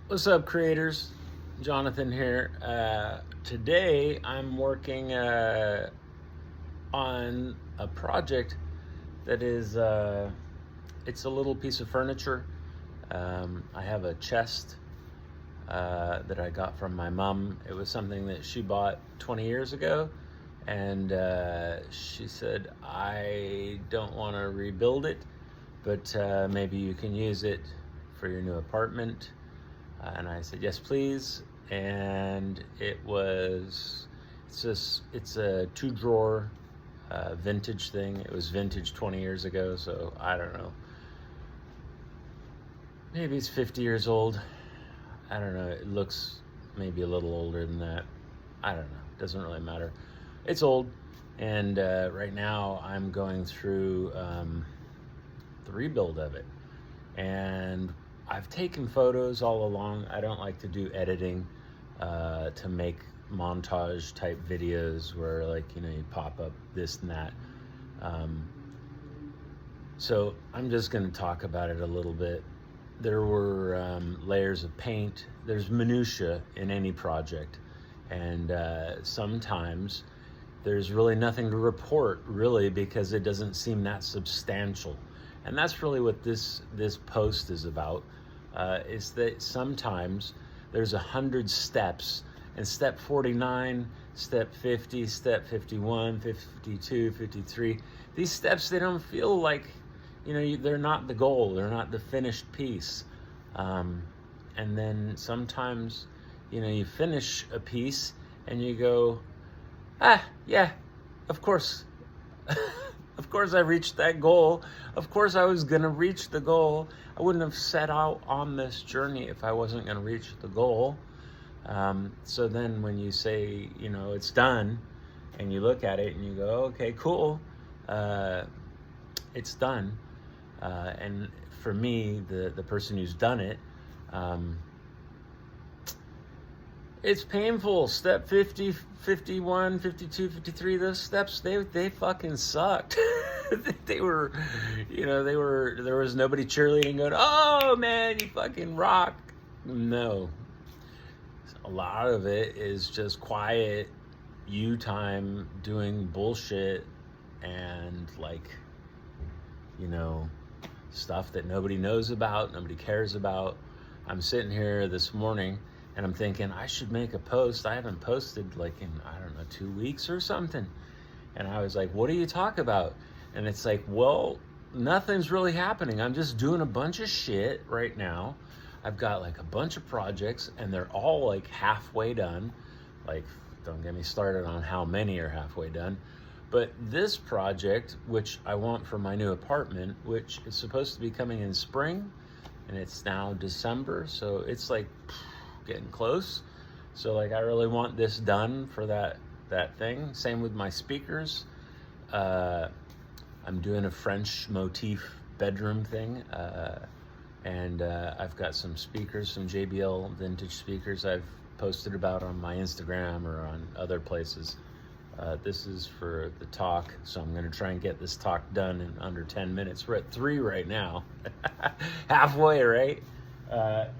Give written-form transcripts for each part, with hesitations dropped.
What's up, creators? Jonathan here. Today I'm working on a project that is it's a little piece of furniture. I have a chest that I got from my mom. It was something that she bought 20 years ago, and she said, I don't want to rebuild it, but maybe you can use it for your new apartment. And I said, yes, please. And it's a two drawer vintage thing. It was vintage 20 years ago, so I don't know. Maybe it's 50 years old. I don't know. It looks maybe a little older than that. I don't know. It doesn't really matter. It's old. And right now I'm going through the rebuild of it. And I've taken photos all along. I don't like to do editing to make montage type videos where, like, you pop up this and that. So I'm just going to talk about it a little bit. There were layers of paint. There's minutia in any project. And sometimes there's really nothing to report, really, because it doesn't seem that substantial. And that's really what this post is about, is that sometimes there's 100 steps, and step 49, step 50, step 51, 52, 53, these steps, they don't feel like, they're not the goal, they're not the finished piece. And then sometimes, you finish a piece and you go, yeah, of course. Of course I reached that goal. Of course I was going to reach the goal. I wouldn't have set out on this journey if I wasn't going to reach the goal. So then when you say, it's done, and you look at it and you go, okay, cool, it's done. And for me, the person who's done it, it's painful. Step 50, 51, 52, 53, those steps, they fucking sucked. There was nobody cheerleading going, oh man, you fucking rock. No. A lot of it is just quiet you time doing bullshit and, like, stuff that nobody knows about, nobody cares about. I'm sitting here this morning and I'm thinking I should make a post. I haven't posted like in, 2 weeks or something. And I was like, what do you talk about? And it's like, well, nothing's really happening. I'm just doing a bunch of shit right now. I've got like a bunch of projects and they're all like halfway done. Like, don't get me started on how many are halfway done. But this project, which I want for my new apartment, which is supposed to be coming in spring, and it's now December, so it's like getting close. So like I really want this done for that thing. Same with my speakers. I'm doing a French motif bedroom thing, and I've got some speakers, some JBL vintage speakers I've posted about on my Instagram or on other places. This is for the talk, so I'm going to try and get this talk done in under 10 minutes. We're at 3 right now. Halfway, right?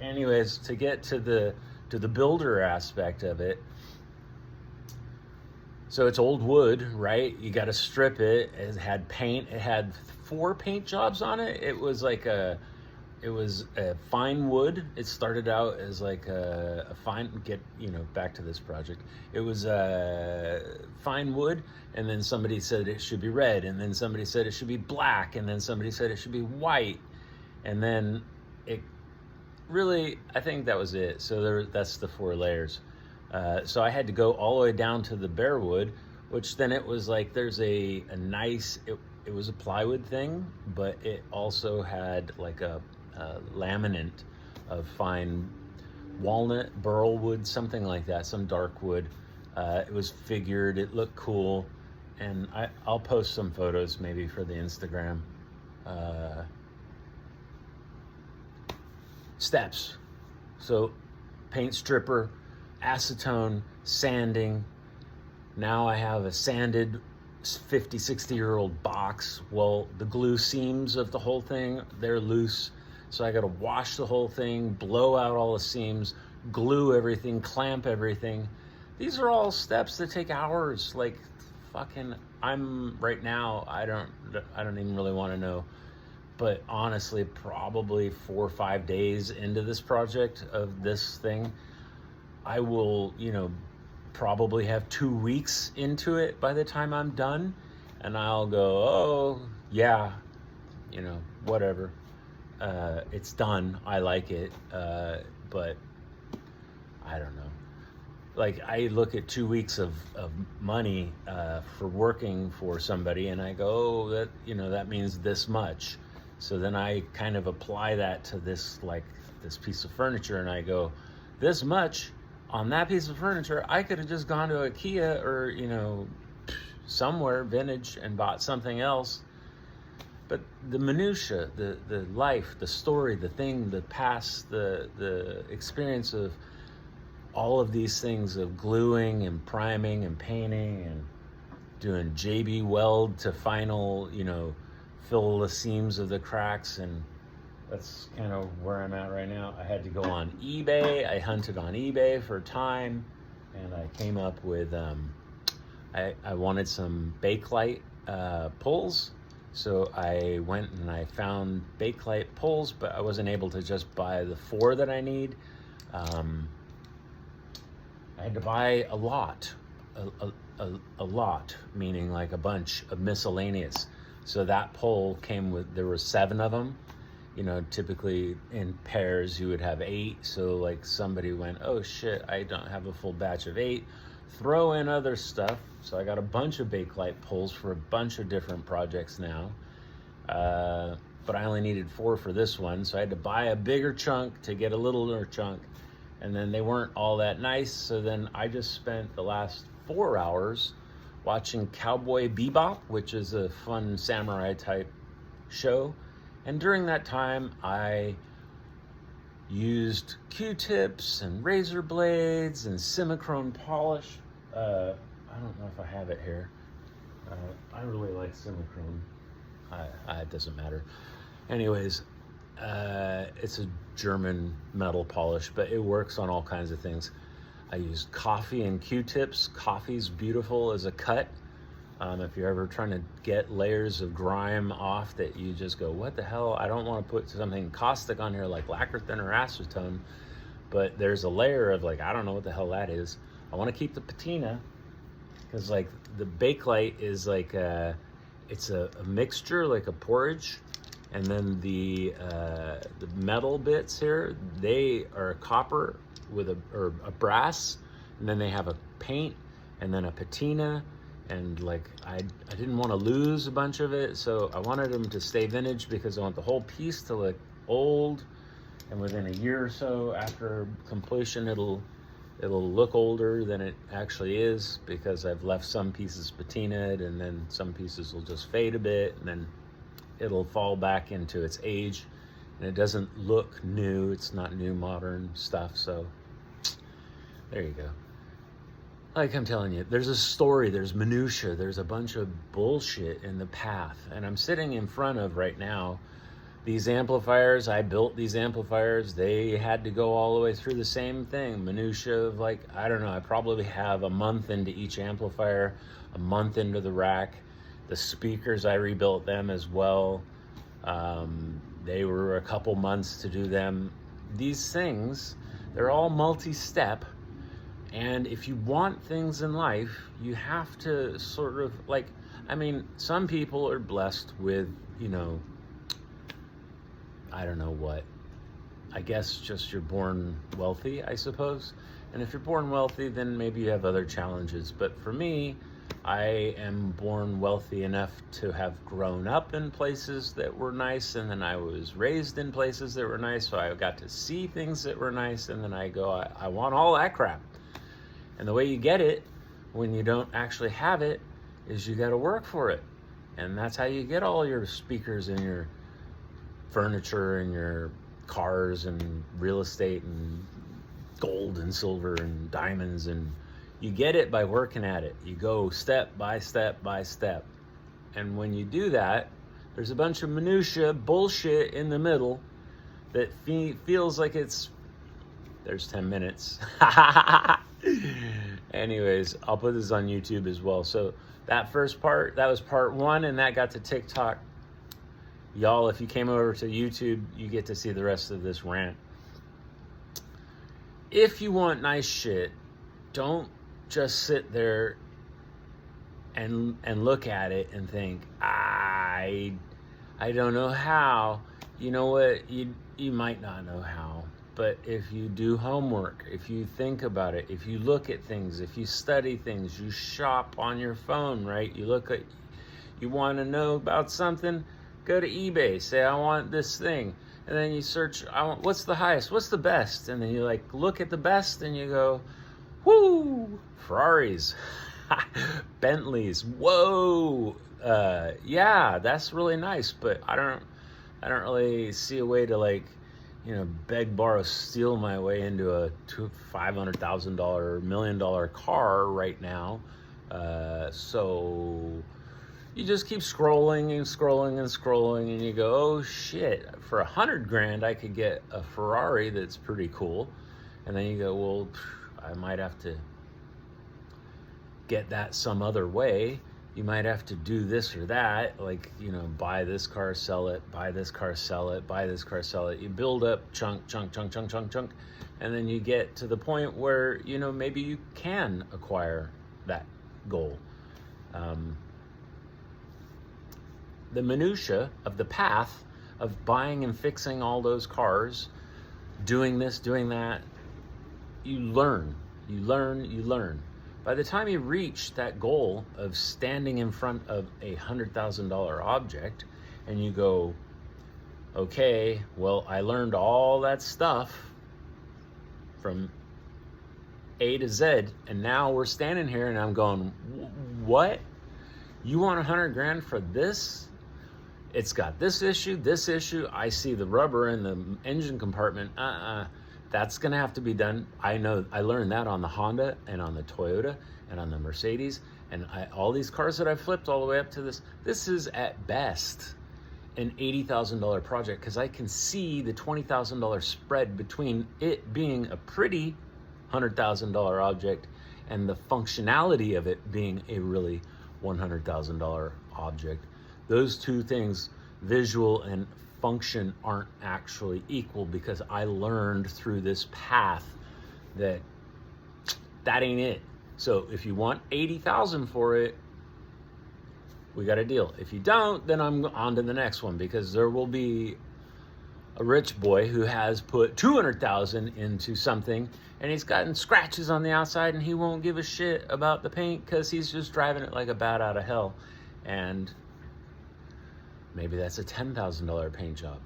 Anyways, to get to the builder aspect of it, so it's old wood, right? You got to strip it. It had paint. It had 4 paint jobs on it. It was a fine wood. It started out as like a fine, back to this project. It was a fine wood, and then somebody said it should be red, and then somebody said it should be black, and then somebody said it should be white, and then it really, I think that was it. So that's the 4 layers. So I had to go all the way down to the bare wood, which then it was like there's a nice, it was a plywood thing, but it also had like a laminate of fine walnut, burl wood, something like that, some dark wood. It was figured, it looked cool, and I'll post some photos maybe for the Instagram. Steps. So paint stripper, acetone, sanding. Now I have a sanded 50, 60-year-old box. Well, the glue seams of the whole thing, they're loose. So I got to wash the whole thing, blow out all the seams, glue everything, clamp everything. These are all steps that take hours. Like fucking, I'm right now, I don't even really want to know. But honestly, probably 4 or 5 days into this project of this thing, I will, probably have 2 weeks into it by the time I'm done. And I'll go, oh, yeah, whatever. It's done. I like it. But I don't know. Like, I look at 2 weeks of money for working for somebody, and I go, oh, that means this much. So then I kind of apply that to this piece of furniture, and I go, this much on that piece of furniture, I could have just gone to IKEA or, somewhere vintage and bought something else. But the minutia, the life, the story, the thing, the past, the experience of all of these things of gluing and priming and painting and doing JB weld to final, fill the seams of the cracks, and that's kind of where I'm at right now. I had to go on eBay. I hunted on eBay for time, and I came up with, I wanted some Bakelite pulls, so I went and I found Bakelite pulls, but I wasn't able to just buy the 4 that I need. I had to buy a lot, a lot, meaning like a bunch of miscellaneous. So that pole came with, there were 7 of them. Typically in pairs you would have 8. So like somebody went, oh shit, I don't have a full batch of 8. Throw in other stuff. So I got a bunch of Bakelite poles for a bunch of different projects now. But I only needed 4 for this one. So I had to buy a bigger chunk to get a littler chunk. And then they weren't all that nice. So then I just spent the last 4 hours watching Cowboy Bebop, which is a fun samurai type show. And during that time, I used Q-tips and razor blades and Simichrome polish. I don't know if I have it here. I really like Simichrome. It doesn't matter. Anyways, it's a German metal polish, but it works on all kinds of things. I used coffee and Q-tips. Coffee's beautiful as a cut. If you're ever trying to get layers of grime off that you just go, what the hell? I don't want to put something caustic on here like lacquer thin or acetone, but there's a layer of I don't know what the hell that is. I want to keep the patina because the Bakelite is it's a mixture, like a porridge. And then the metal bits here, they are copper with a brass, and then they have a paint and then a patina. And I didn't want to lose a bunch of it, so I wanted them to stay vintage because I want the whole piece to look old. And within a year or so after completion, it'll look older than it actually is because I've left some pieces patinaed, and then some pieces will just fade a bit, and then it'll fall back into its age, and it doesn't look new. It's not new modern stuff. So there you go. Like I'm telling you, there's a story, there's minutia, there's a bunch of bullshit in the path. And I'm sitting in front of right now these amplifiers. I built these amplifiers. They had to go all the way through the same thing. Minutia of I don't know, I probably have a month into each amplifier, a month into the rack. The speakers, I rebuilt them as well. They were a couple months to do them. These things, they're all multi-step. And if you want things in life, you have to sort of some people are blessed with, I don't know what. I guess just you're born wealthy, I suppose. And if you're born wealthy, then maybe you have other challenges. But for me, I am born wealthy enough to have grown up in places that were nice, and then I was raised in places that were nice, so I got to see things that were nice, and then I go, I want all that crap. And the way you get it when you don't actually have it is you got to work for it. And that's how you get all your speakers and your furniture and your cars and real estate and gold and silver and diamonds, and you get it by working at it. You go step by step by step. And when you do that, there's a bunch of minutia bullshit in the middle that feels like there's 10 minutes. Anyways, I'll put this on YouTube as well. So that first part, that was part 1, and that got to TikTok. Y'all, if you came over to YouTube, you get to see the rest of this rant. If you want nice shit, don't just sit there and look at it and think, I don't know how. You know what? You might not know how. But if you do homework, if you think about it, if you look at things, if you study things, you shop on your phone, right? You want to know about something, go to eBay, say, I want this thing. And then you search, what's the highest, what's the best? And then you like look at the best and you go, whoo, Ferraris, Bentleys, whoa. Yeah, that's really nice, but I don't really see a way to like, beg, borrow, steal my way into a $500,000, $1 million car right now. So you just keep scrolling and scrolling and scrolling, and you go, oh shit, for $100,000 I could get a Ferrari that's pretty cool. And then you go, well, I might have to get that some other way. You might have to do this or that, like, buy this car, sell it, buy this car, sell it, buy this car, sell it. You build up chunk, and then you get to the point where, maybe you can acquire that goal. The minutia of the path of buying and fixing all those cars, doing this, doing that, you learn. By the time you reach that goal of standing in front of a $100,000 object and you go, okay, well, I learned all that stuff from A to Z, and now we're standing here and I'm going, what? You want $100,000 for this? It's got this issue. I see the rubber in the engine compartment. That's gonna have to be done. I know, I learned that on the Honda and on the Toyota and on the Mercedes, and all these cars that I've flipped all the way up to this. This is at best an $80,000 project, because I can see the $20,000 spread between it being a pretty $100,000 object and the functionality of it being a really $100,000 object. Those two things, visual and function, aren't actually equal, because I learned through this path that ain't it. So if you want $80,000 for it, we got a deal. If you don't, then I'm on to the next one, because there will be a rich boy who has put $200,000 into something and he's gotten scratches on the outside and he won't give a shit about the paint because he's just driving it like a bat out of hell. And maybe that's a $10,000 paint job,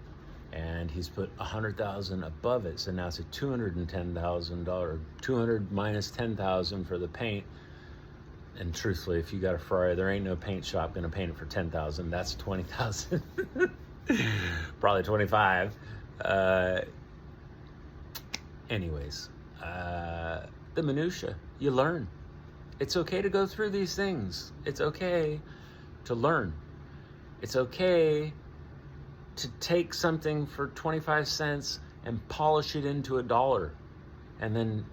and he's put $100,000 above it, so now it's a $210,000. 200 minus 10,000 for the paint. And truthfully, if you got a Ferrari, there ain't no paint shop gonna paint it for 10,000. That's 20,000, probably 25. Anyways, the minutia, you learn. It's okay to go through these things. It's okay to learn. It's okay to take something for 25 cents and polish it into $1, and then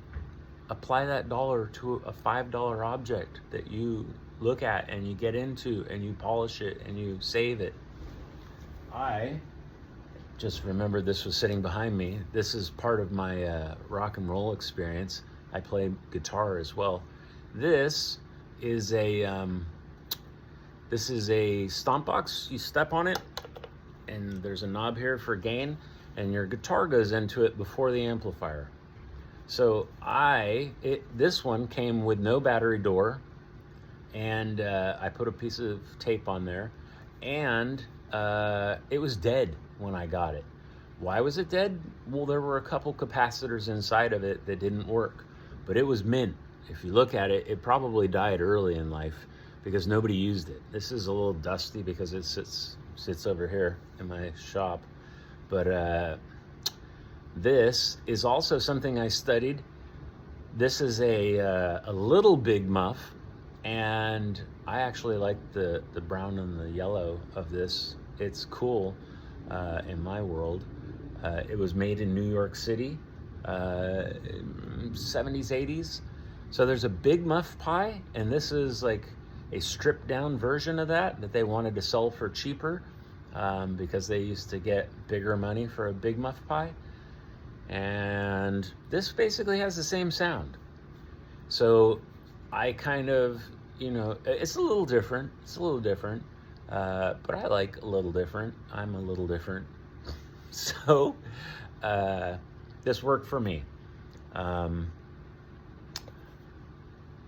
apply that $1 to a $5 object that you look at and you get into and you polish it and you save it. I just remember this was sitting behind me. This is part of my rock and roll experience. I play guitar as well. This is a stomp box. You step on it, and there's a knob here for gain, and your guitar goes into it before the amplifier. So this one came with no battery door, and I put a piece of tape on there, and it was dead when I got it. Why was it dead? Well, there were a couple capacitors inside of it that didn't work, but it was mint. If you look at it, it probably died early in life because nobody used it. This is a little dusty because it sits over here in my shop. But this is also something I studied. This is a little big muff, and I actually like the brown and the yellow of this. It's cool in my world. It was made in New York City, 70s, 80s. So there's a Big Muff pie, and this is like a stripped down version of that they wanted to sell for cheaper, because they used to get bigger money for a Big Muff pie. And this basically has the same sound. So I kind of, it's a little different. But I like a little different. I'm a little different. So this worked for me.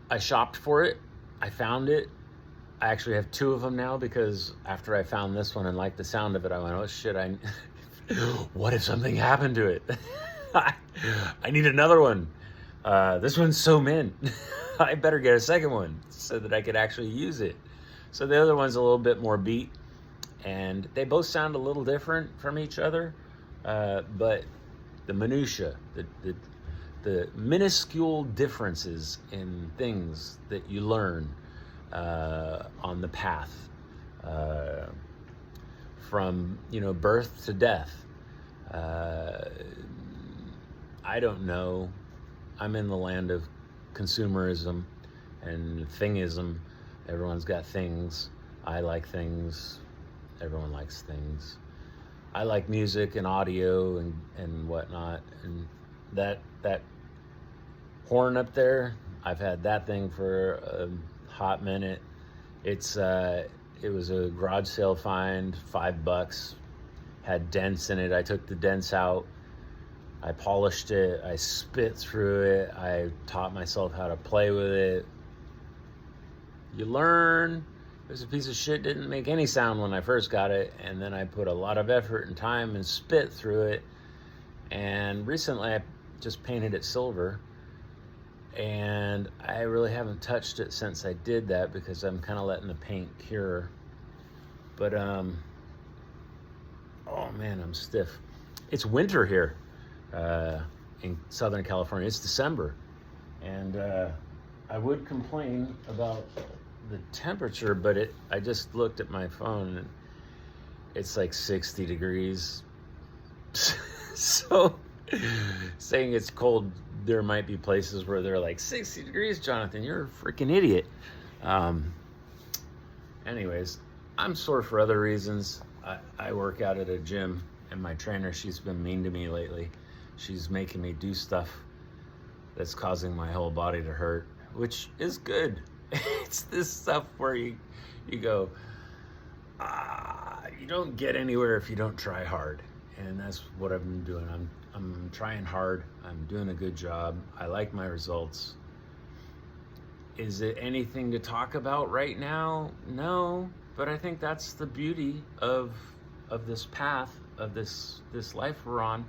I shopped for it. I found it. I actually have two of them now, because after I found this one and liked the sound of it, I went, oh shit, what if something happened to it? I need another one. This one's so mint. I better get a second one so that I could actually use it. So the other one's a little bit more beat, and they both sound a little different from each other. But the minutia, the minuscule differences in things that you learn on the path from birth to death. I don't know. I'm in the land of consumerism and thingism. Everyone's got things. I like things. Everyone likes things. I like music and audio and whatnot. And that horn up there, I've had that thing for a hot minute. It was a garage sale find, $5. Had dents in it. I took the dents out. I polished it. I spit through it. I taught myself how to play with it. You learn. There's a piece of shit, didn't make any sound when I first got it, and then I put a lot of effort and time and spit through it. And recently I just painted it silver, and I really haven't touched it since I did that, because I'm kind of letting the paint cure. But oh man, I'm stiff. It's winter here in Southern California. It's December, and I would complain about the temperature, but I just looked at my phone and it's like 60 degrees. So saying it's cold, there might be places where they're like 60 degrees, Jonathan, you're a freaking idiot. Anyways, I'm sore for other reasons. I work out at a gym, and my trainer, she's been mean to me lately. She's making me do stuff that's causing my whole body to hurt, which is good. It's this stuff where you go, you don't get anywhere if you don't try hard. And that's what I've been doing. I'm trying hard. I'm doing a good job. I like my results. Is it anything to talk about right now? No, but I think that's the beauty of this path, of this life we're on.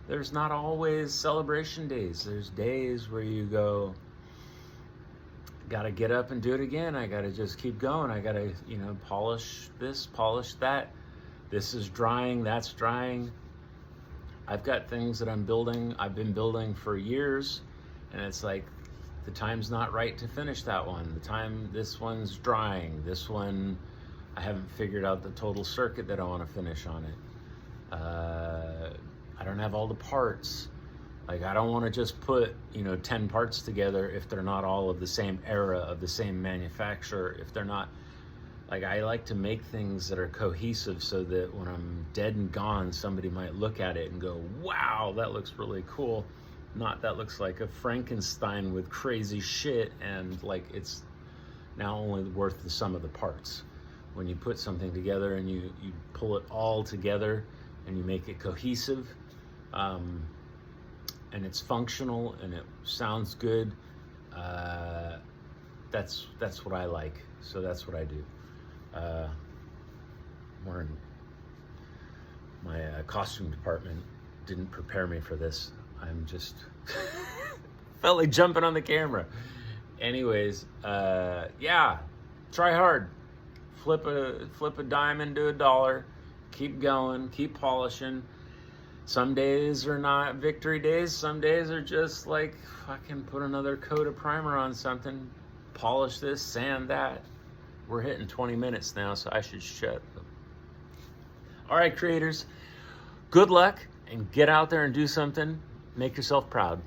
There's not always celebration days. There's days where you go, gotta get up and do it again. I gotta just keep going. I gotta, polish this, polish that. This is drying, that's drying. I've got things that I've been building for years, and it's like, the time's not right to finish that one. This one's drying. This one, I haven't figured out the total circuit that I want to finish on it. I don't have all the parts. Like, I don't want to just put, 10 parts together if they're not all of the same era, of the same manufacturer, if they're not, like, I like to make things that are cohesive so that when I'm dead and gone, somebody might look at it and go, wow, that looks really cool. Not that looks like a Frankenstein with crazy shit, and like it's now only worth the sum of the parts. When you put something together and you pull it all together and you make it cohesive, and it's functional and it sounds good, that's what I like. So that's what I do. My costume department didn't prepare me for this. I'm just felt like jumping on the camera. Anyways, yeah, try hard. Flip a dime into a dollar. Keep going. Keep polishing. Some days are not victory days. Some days are just like, fucking put another coat of primer on something. Polish this, sand that. We're hitting 20 minutes now, so I should shut up. All right, creators. Good luck, and get out there and do something. Make yourself proud.